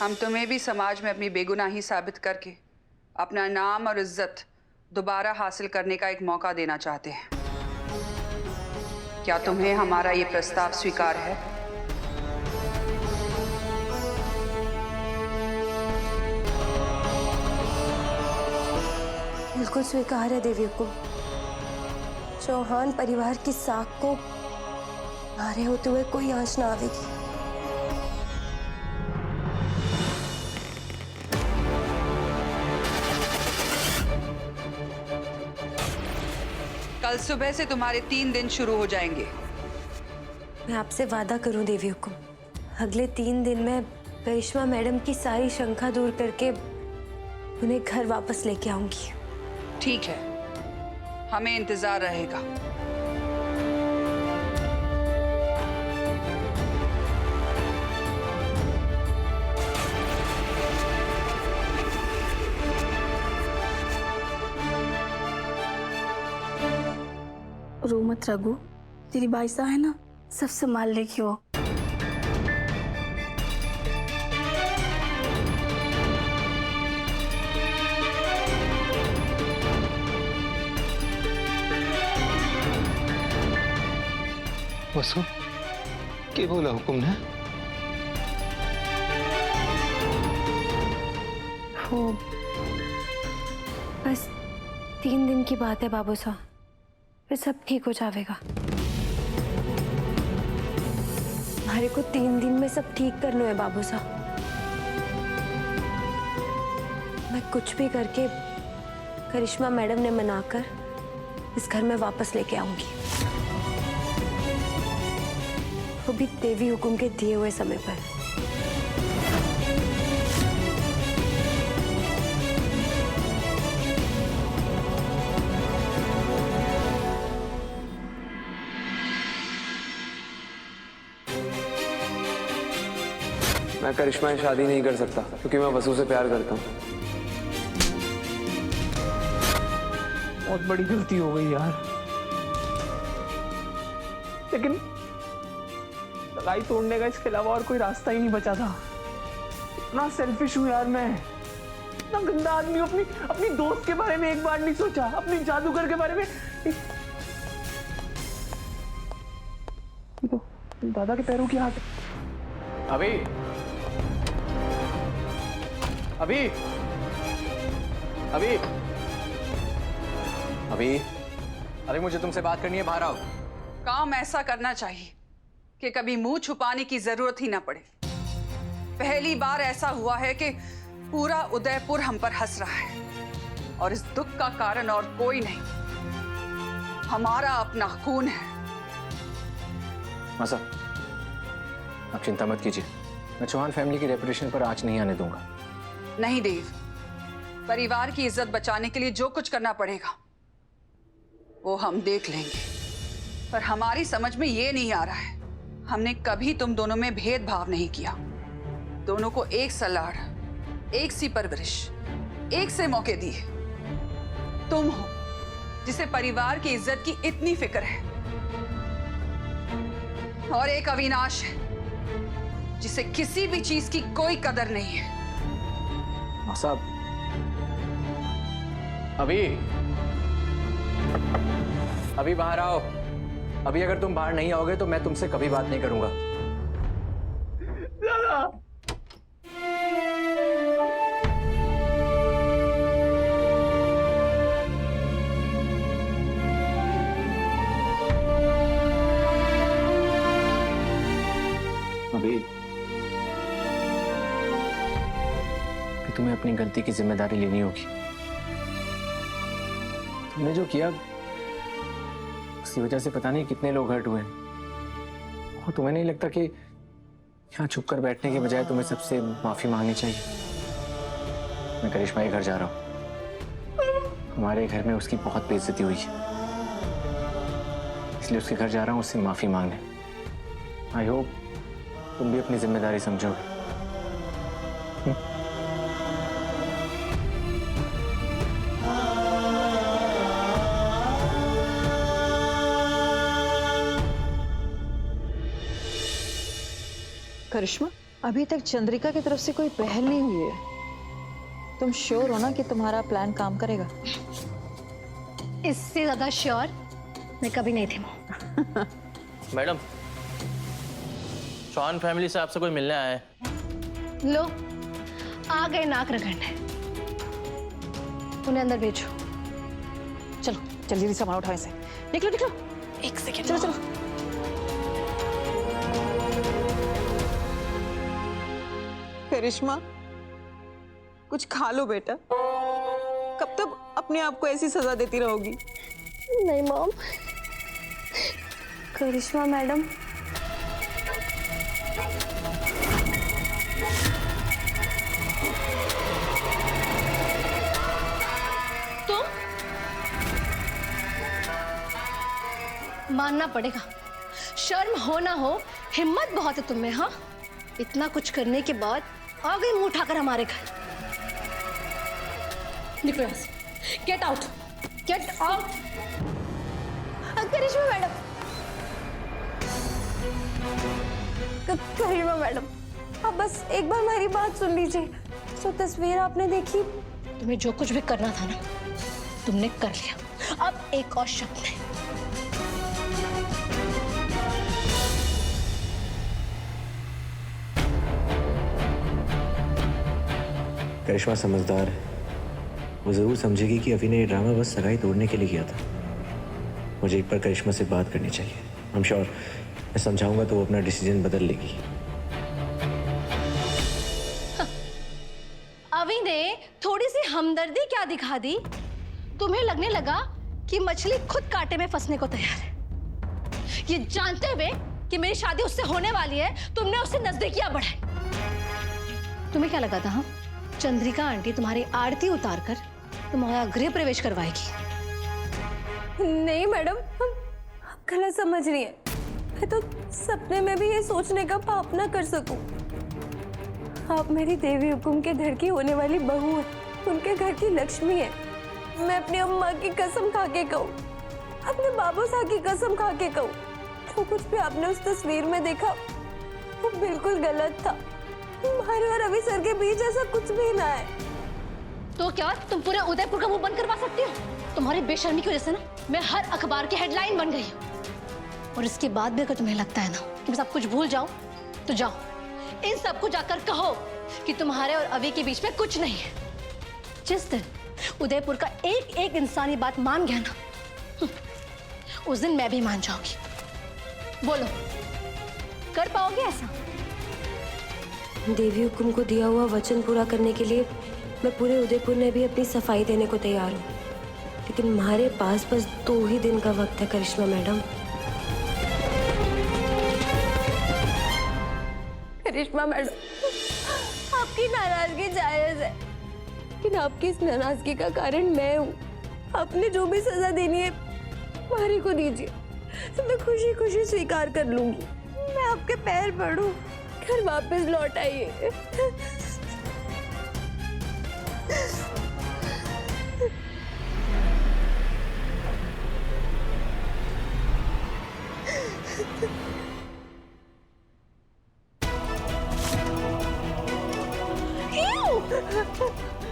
हम तुम्हें भी समाज में अपनी बेगुनाही साबित करके अपना नाम और इज्जत दोबारा हासिल करने का एक मौका देना चाहते हैं। क्या तुम्हें हमारा ये प्रस्ताव स्वीकार है? बिल्कुल स्वीकार है देवी हुकुम। चौहान परिवार की साख को मारे होते हुए कोई आंच ना आवेगी। कल सुबह से तुम्हारे 3 दिन शुरू हो जाएंगे। मैं आपसे वादा करूं देवी हुकुम, अगले 3 दिन में करिश्मा मैडम की सारी शंका दूर करके उन्हें घर वापस लेके आऊंगी। ठीक है, हमें इंतजार रहेगा। रो मत रघु, तेरी बाईसा है ना, सब संभाल लेगी वो। वसु, क्या बोला हुकुम ने? वो बस 3 दिन की बात है बाबू साहब, फिर सब ठीक हो जाएगा। हमारे को 3 दिन में सब ठीक करना है बाबू साहब। मैं कुछ भी करके करिश्मा मैडम ने मनाकर इस घर में वापस लेके आऊंगी, वो भी देवी हुकुम के दिए हुए समय पर। मैं करिश्मा से शादी नहीं कर सकता क्योंकि मैं वसु से प्यार करता हूँ। बहुत बड़ी गलती हो गई यार, लेकिन लड़ाई तोड़ने का इसके अलावा और कोई रास्ता ही नहीं बचा था। इतना सेल्फिश हूं यार मैं, इतना गंदा आदमी हूं। अपनी दोस्त के बारे में एक बार नहीं सोचा, अपनी जादूगर के बारे में। तो दादा के पैरों की हाथ। अभी अभी अभी अभी अरे मुझे तुमसे बात करनी है, बाहर आओ। काम ऐसा करना चाहिए कि कभी मुंह छुपाने की जरूरत ही ना पड़े। पहली बार ऐसा हुआ है कि पूरा उदयपुर हम पर हंस रहा है और इस दुख का कारण और कोई नहीं, हमारा अपना खून है। मासा, आप चिंता मत कीजिए, मैं चौहान फैमिली की रेपुटेशन पर आंच नहीं आने दूंगा। नहीं देव, परिवार की इज्जत बचाने के लिए जो कुछ करना पड़ेगा वो हम देख लेंगे, पर हमारी समझ में ये नहीं आ रहा है, हमने कभी तुम दोनों में भेदभाव नहीं किया। दोनों को एक सलाह, एक सी परवरिश, एक से मौके दिए। तुम हो जिसे परिवार की इज्जत की इतनी फिक्र है, और एक अविनाश है जिसे किसी भी चीज की कोई कदर नहीं है। साहब, अभी बाहर आओ। अभी अगर तुम बाहर नहीं आओगे तो मैं तुमसे कभी बात नहीं करूंगा। अभी तुम्हें अपनी गलती की जिम्मेदारी लेनी होगी। तुमने जो किया उसकी वजह से पता नहीं कितने लोग हर्ट हुए हैं, और तुम्हें नहीं लगता कि यहाँ छुप कर बैठने के बजाय तुम्हें सबसे माफी मांगनी चाहिए? मैं करिश्मा के घर जा रहा हूँ, हमारे घर में उसकी बहुत बेइज्जती हुई है, इसलिए उसके घर जा रहा हूँ उससे माफी मांगने। आई होप तुम भी अपनी जिम्मेदारी समझोगे। करिश्मा, अभी तक चंद्रिका की तरफ से कोई पहल नहीं हुई है। तुम श्योर हो ना कि तुम्हारा प्लान काम करेगा? इससे ज्यादा श्योर मैं कभी नहीं थी मॉम। मैडम, चौहान फैमिली से आपसे कोई मिलने आया है। लो आ गए नाक रगड़ने, उन्हें अंदर भेजो। चलो जल्दी सामान उठाओ इसे। निकलो निकलो। एक सेकेंड। चलो चलो। करिश्मा, कुछ खा लो बेटा। कब तक अपने आप को ऐसी सजा देती रहोगी? नहीं मॉम, करिश्मा मैडम मानना पड़ेगा, शर्म हो ना हो हिम्मत बहुत है तुम में। हाँ, इतना कुछ करने के बाद आ गई मुंह उठाकर हमारे घर। निकलो यहाँ से। Get out, get out. Karishma madam, Karishma madam, आप बस एक बार मेरी बात सुन लीजिए। तो तस्वीर आपने देखी? तुम्हें जो कुछ भी करना था ना, तुमने कर लिया। अब एक और शब्द नहीं। करिश्मा समझदार है, वो जरूर समझेगी कि अभी ने ये ड्रामा बस सगाई तोड़ने के लिए किया था। मुझे एक बार करिश्मा से बात करनी चाहिए। आई एम श्योर मैं समझाऊंगा तो वो अपना डिसीजन बदल लेगी। अभी ने थोड़ी सी हमदर्दी क्या दिखा दी? तुम्हें लगने लगा कि मछली खुद कांटे में फंसने को तैयार है। ये जानते हुए कि मेरी शादी उससे होने वाली है, तुमने उससे नजदीकियां बढ़ाई। तुम्हें क्या लगा था? हाँ, चंद्रिका आंटी तुम्हारी आरती उतारकर तुम्हारा गृह प्रवेश करवाएगी? नहीं मैडम, आप गलत समझ रही हैं। मैं तो सपने में भी ये सोचने का पाप ना कर सकूं। आप मेरी देवी हुकुम के घर की होने वाली बहू है, उनके घर की लक्ष्मी है। मैं अपनी अम्मा की कसम खा के कहूँ, अपने बाबू साहब की कसम खा के कहूँ, जो कुछ भी आपने उस तस्वीर में देखा वो बिल्कुल गलत था। हमारे और रवि सर के बीच ऐसा कुछ भी ना है। तो क्या तुम पूरे उदयपुर का मुंह बंद करवा सकती हो? तुम्हारी बेशर्मी की वजह से ना मैं हर अखबार की हेडलाइन बन गई हूँ। और इसके बाद भी अगर तुम्हें लगता है ना कि मैं सब कुछ भूल जाऊं, तो जाओ इन सबको जाकर कहो कि तुम्हारे और अभी के बीच में कुछ नहीं है। जिस दिन उदयपुर का एक एक इंसान ये बात मान गया ना, उस दिन मैं भी मान जाऊंगी। बोलो, कर पाओगे ऐसा? देवी हुकुम को दिया हुआ वचन पूरा करने के लिए मैं पूरे उदयपुर में भी अपनी सफाई देने को तैयार हूँ, लेकिन हमारे पास बस 2 ही दिन का वक्त है करिश्मा मैडम। करिश्मा मैडम, आपकी नाराजगी जायज है, लेकिन आपकी इस नाराजगी का कारण मैं हूँ। आपने जो भी सजा देनी है मारी को दीजिए, तो मैं खुशी खुशी स्वीकार कर लूंगी। मैं आपके पैर पड़ूं, घर वापस लौट आइए।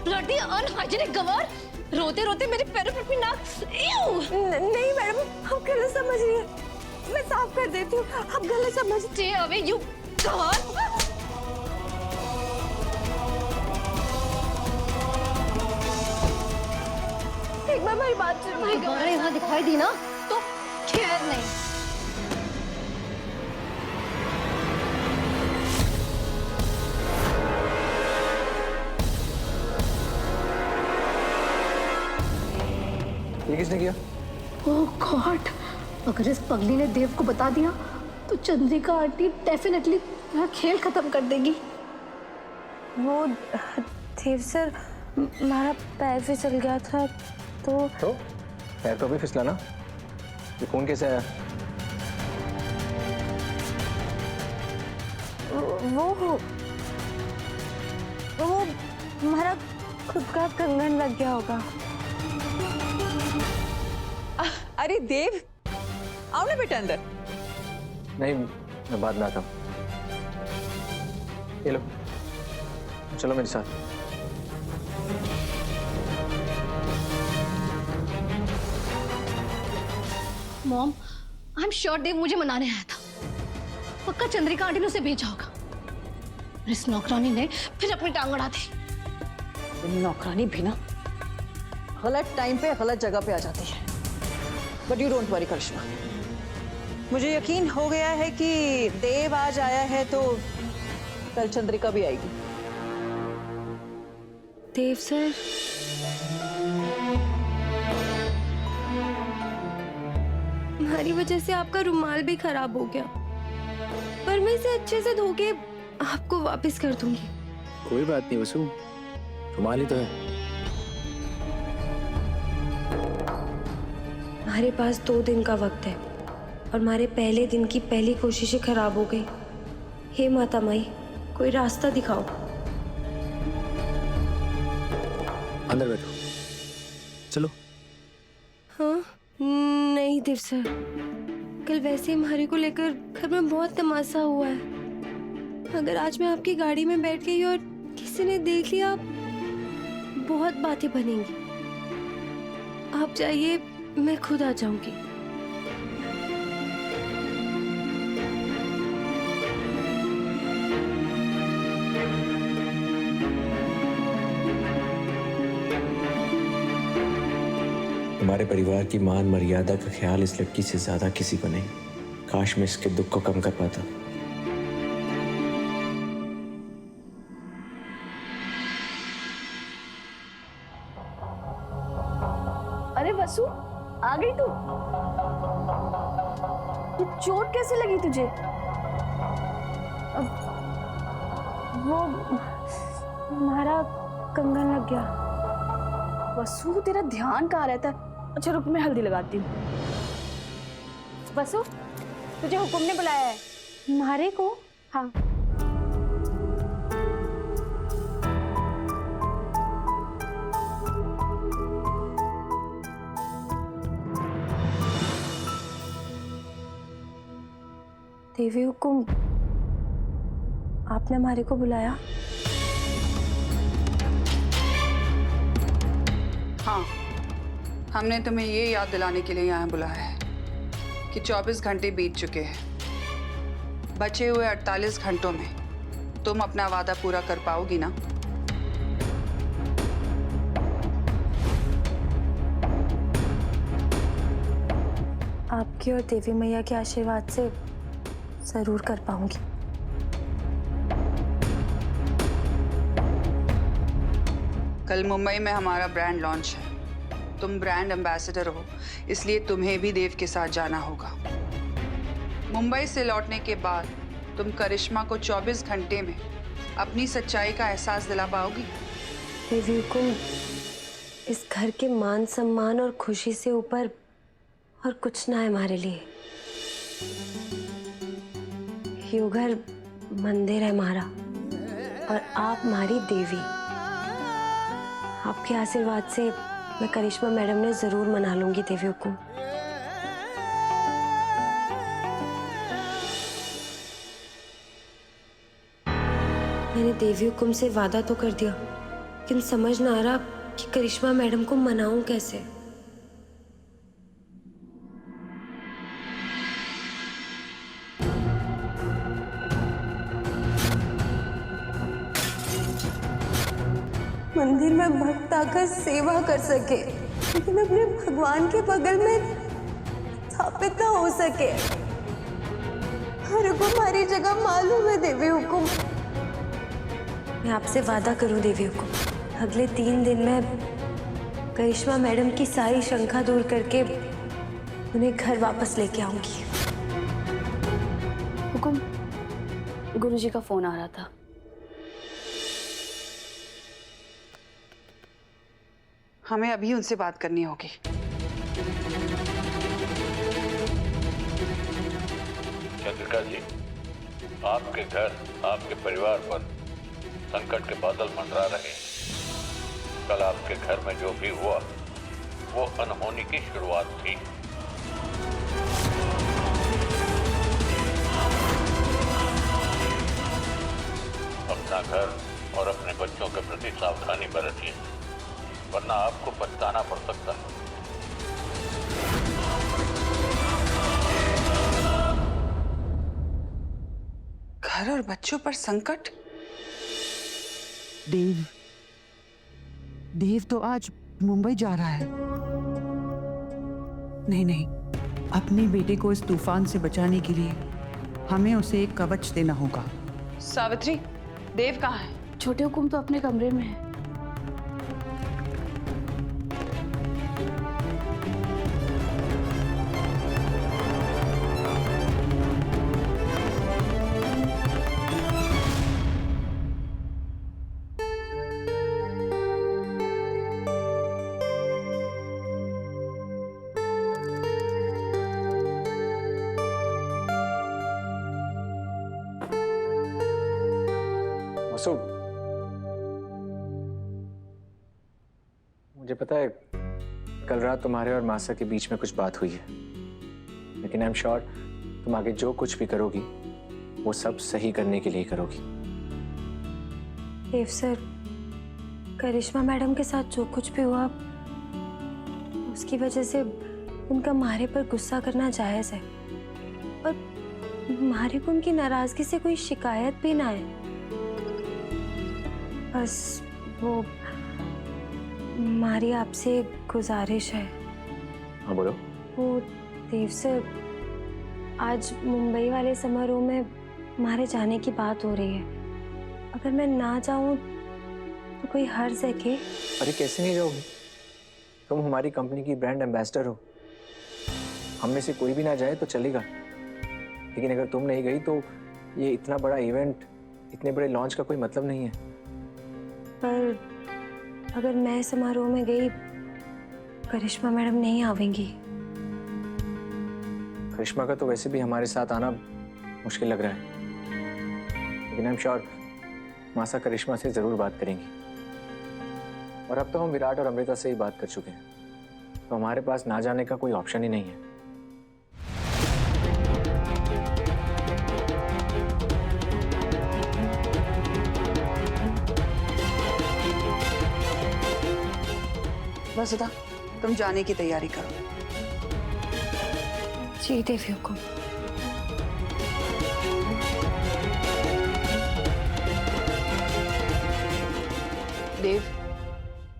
ब्लडी अनहाइजीनिक गवार, रोते रोते मेरे पैरों पर अपनी नाक। नहीं मैडम, आप गलत समझ रही हैं। मैं साफ कर देती हूँ, आप गलत समझ। Stay away, you गवार। एक बार मेरी बात सुनिए। दोबारा यहाँ दिखाई दी ना तो खैर नहीं। ये किसने किया? ओह गॉड, अगर इस पगली ने देव को बता दिया तो चंद्रिका आंटी डेफिनेटली यहाँ खेल खत्म कर देगी। वो देव सर, हमारा पैर फिसल गया था तो पैर तो भी फिसला ना। ये फोन कैसे आया? वो हमारा खुद का कंगन लग गया होगा। अरे देव, आओ ना बेटा अंदर। नहीं, मैं बाद में आता हूँ। ये लो, चलो मेरे साथ। मॉम, आई एम श्योर देव मुझे मनाने आया था। पक्का चंद्रिका आंटी ने उसे भेजा होगा। और इस नौकरानी ने फिर अपनी टांग अड़ा दी। नौकरानी भी ना गलत टाइम पे गलत जगह पे आ जाती है। बट यू डोंट वरी करिश्मा, मुझे यकीन हो गया है कि देव आज आया है तो कल चंद्रिका भी आएगी। देव सर, हमारी वजह से आपका रुमाल भी खराब हो गया, पर मैं इसे अच्छे से धो के आपको वापस कर दूंगी। कोई बात नहीं वसु, रुमाल ही तो है। हमारे पास 2 दिन का वक्त है और हमारे पहले दिन की पहली कोशिशें खराब हो गई। हे माता माई, कोई रास्ता दिखाओ। अंदर बैठो, चलो। हाँ नहीं देव सर, कल वैसे हमारे को लेकर घर में बहुत तमाशा हुआ है। अगर आज मैं आपकी गाड़ी में बैठ गई और किसी ने देख लिया, बहुत बातें बनेंगी। आप जाइए, मैं खुद आ जाऊंगी। हमारे परिवार की मान मर्यादा का ख्याल इस लड़की से ज्यादा किसी को नहीं। काश मैं इसके दुख को कम कर पाता। अरे वसु, आ गई तू? ये चोट कैसे लगी तुझे? वो हमारा कंगन लग गया। वसु, तेरा ध्यान कहाँ रहता है? अच्छा रुक, मैं हल्दी लगाती हूँ। वसु, तुझे हुकुम ने बुलाया है। हमारे को? हाँ। देवी हुकुम, आपने हमारे को बुलाया? हाँ, हमने तुम्हें ये याद दिलाने के लिए यहाँ बुलाया है कि 24 घंटे बीत चुके हैं। बचे हुए 48 घंटों में तुम अपना वादा पूरा कर पाओगी ना? आपकी और देवी मैया के आशीर्वाद से जरूर कर पाऊंगी। कल मुंबई में हमारा ब्रांड लॉन्च है। तुम ब्रांड एम्बेसडर हो, इसलिए तुम्हें भी देव के साथ जाना होगा। मुंबई से लौटने के बाद तुम करिश्मा को 24 घंटे में अपनी सच्चाई का एहसास दिला पाओगी? देवी हुकुम, इस घर के मान सम्मान और खुशी से ऊपर और कुछ ना है हमारे लिए। ये घर मंदिर है हमारा और आप हमारी देवी। आपके आशीर्वाद से मैं करिश्मा मैडम ने जरूर मना लूंगी देवी हुकुम। मैंने देवी हुकुम से वादा तो कर दिया, लेकिन समझ ना आ रहा कि करिश्मा मैडम को मनाऊं कैसे। मंदिर में भक्त आकर सेवा कर सके, लेकिन अपने भगवान के बगल में स्थापित ना हो सके। हर को हमारी जगह मालूम है देवी हुकुम। मैं आपसे वादा करूं देवी हुकुम, अगले 3 दिन में करिश्मा मैडम की सारी शंका दूर करके उन्हें घर वापस लेके आऊंगी। हुकुम, गुरुजी का फोन आ रहा था। हमें अभी उनसे बात करनी होगी। चंद्रिका जी, आपके घर, आपके परिवार पर संकट के बादल मंडरा रहे। कल आपके घर में जो भी हुआ वो अनहोनी की शुरुआत थी। अब अपना घर और अपने बच्चों के प्रति सावधानी बरतिए, वरना आपको पछताना पड़ सकता है। घर और बच्चों पर संकट? देव तो आज मुंबई जा रहा है। नहीं, अपने बेटे को इस तूफान से बचाने के लिए हमें उसे एक कवच देना होगा। सावित्री, देव कहाँ है? छोटे हुकुम तो अपने कमरे में है। वसु, मुझे पता है कल रात तुम्हारे और मासा के बीच में कुछ बात हुई है, लेकिन आई एम श्योर तुम आगे जो कुछ भी करोगी वो सब सही करने के लिए करोगी। देव सर, करिश्मा मैडम के साथ जो कुछ भी हुआ उसकी वजह से उनका मारे पर गुस्सा करना जायज है, और मारे को उनकी नाराजगी से कोई शिकायत भी ना है। बस वो हमारी आपसे गुजारिश है। हाँ बोलो। वो देव सर, आज मुंबई वाले समारोह में हमारे जाने की बात हो रही है। अगर मैं ना जाऊं तो कोई हर्ज है क्या? अरे कैसे नहीं जाओगी? तुम हमारी कंपनी की ब्रांड एम्बेसडर हो। हम में से कोई भी ना जाए तो चलेगा, लेकिन अगर तुम नहीं गई तो ये इतना बड़ा इवेंट, इतने बड़े लॉन्च का कोई मतलब नहीं है। पर अगर मैं समारोह में गई, करिश्मा मैडम नहीं आवेंगी। करिश्मा का तो वैसे भी हमारे साथ आना मुश्किल लग रहा है, लेकिन आई एम श्योर मासा करिश्मा से जरूर बात करेंगी। और अब तो हम विराट और अमृता से ही बात कर चुके हैं, तो हमारे पास ना जाने का कोई ऑप्शन ही नहीं है। वसुधा, तुम जाने की तैयारी करो। जी देवी हुकुम। देव,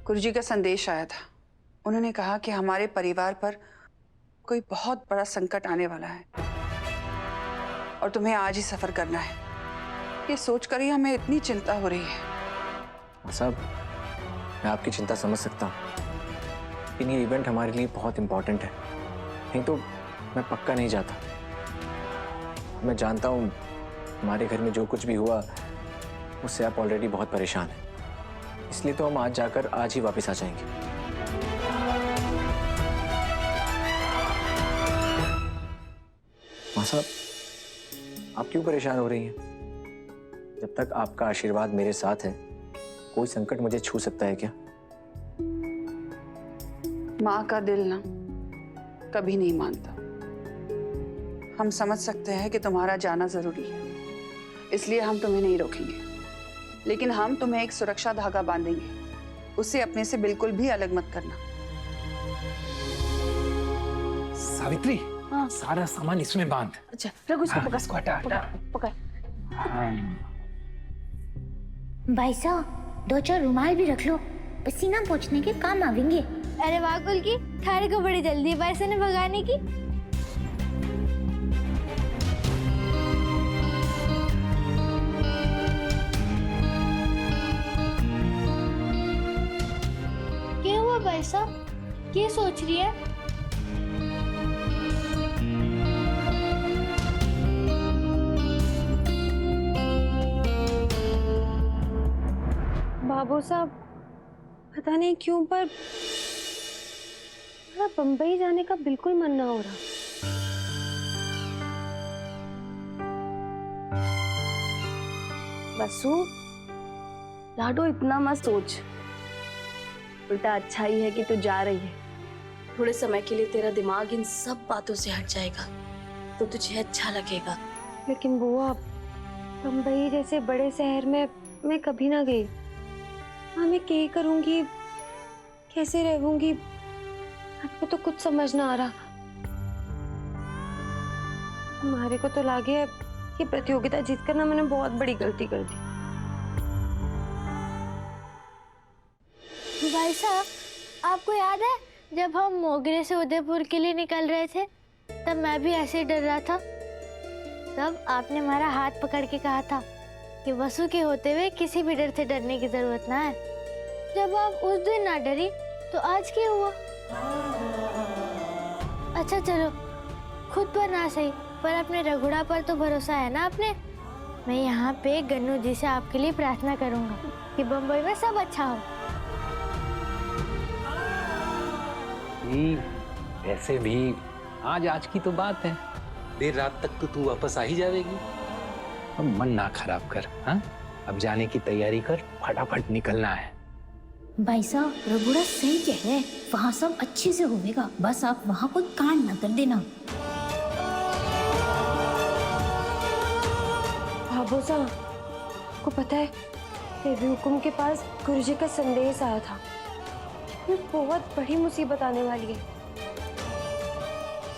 गुरुजी का संदेश आया था। उन्होंने कहा कि हमारे परिवार पर कोई बहुत बड़ा संकट आने वाला है और तुम्हें आज ही सफर करना है। ये सोचकर ही हमें इतनी चिंता हो रही है। साहब, मैं आपकी चिंता समझ सकता हूँ, लेकिन ये इवेंट हमारे लिए बहुत इंपॉर्टेंट है, नहीं तो मैं पक्का नहीं जाता। मैं जानता हूँ हमारे घर में जो कुछ भी हुआ उससे आप ऑलरेडी बहुत परेशान हैं, इसलिए तो हम आज जाकर आज ही वापस आ जाएंगे। मां साहब, आप क्यों परेशान हो रही हैं? जब तक आपका आशीर्वाद मेरे साथ है, कोई संकट मुझे छू सकता है क्या? माँ का दिल ना कभी नहीं मानता। हम समझ सकते हैं कि तुम्हारा जाना जरूरी है, इसलिए हम तुम्हें नहीं रोकेंगे, लेकिन हम तुम्हें एक सुरक्षा धागा बांधेंगे। उसे अपने से बिल्कुल भी अलग मत करना। सावित्री, हाँ। सारा सामान इसमें बांध। अच्छा, रघु इसको पकड़, इसको हटा, हटा। पकड़। भाई साहब, 2-4 रुमाल भी रख लो, पसीना पोंछने के काम आवेंगे। अरे वाह की थारे को बड़ी जल्दी पैसे ने भगाने की। क्या हुआ भाई साहब, क्या सोच रही है? बाबू साहब, पता नहीं क्यों पर मेरा बम्बई जाने का बिल्कुल मन ना हो रहा। बसु, लाडो इतना मत सोच, उल्टा अच्छा ही है कि तू जा रही है। थोड़े समय के लिए तेरा दिमाग इन सब बातों से हट जाएगा तो तुझे अच्छा लगेगा। लेकिन बुआ, बम्बई जैसे बड़े शहर में मैं कभी ना गई। हाँ, मैं क्या करूंगी, कैसे रहूंगी, आपको तो कुछ समझ ना आ रहा। हमारे को तो लगे ये प्रतियोगिता जीतकर ना मैंने बहुत बड़ी गलती कर दी। भाई साहब, आपको याद है जब हम मोगरे से उदयपुर के लिए निकल रहे थे, तब मैं भी ऐसे ही डर रहा था। तब आपने हमारा हाथ पकड़ के कहा था कि वसु के होते हुए किसी भी डर से डरने की जरूरत ना है। जब आप उस दिन ना डरी तो आज क्या हुआ? अच्छा चलो, खुद पर ना सही पर अपने रघुड़ा पर तो भरोसा है ना आपने। मैं यहाँ पे गन्नू जी से आपके लिए प्रार्थना करूँगा कि बम्बई में सब अच्छा हो। वैसे भी आज की तो बात है, देर रात तक तो तू वापस आ ही जाएगी। अब मन ना खराब कर, हाँ? अब जाने की तैयारी कर, फटाफट निकलना है। भाई साहब, रघुड़ा सही कह रहे हैं, वहाँ सब अच्छे से होगा, बस आप वहाँ कोई कांड ना कर देना। भाभो साहब, आपको पता है देवी हुकुम के पास गुरुजी का संदेश आया था। ये बहुत बड़ी मुसीबत आने वाली है।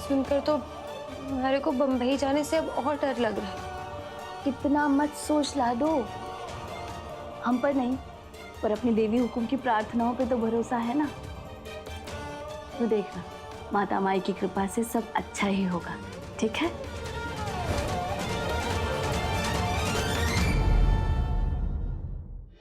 सुनकर तो हमारे को बम्बई जाने से अब और डर लग रहा है। इतना मत सोच लाडो, हम पर नहीं पर अपनी देवी हुकुम की प्रार्थनाओं पे तो भरोसा है ना। तो देखना, माता माई की कृपा से सब अच्छा ही होगा, ठीक है?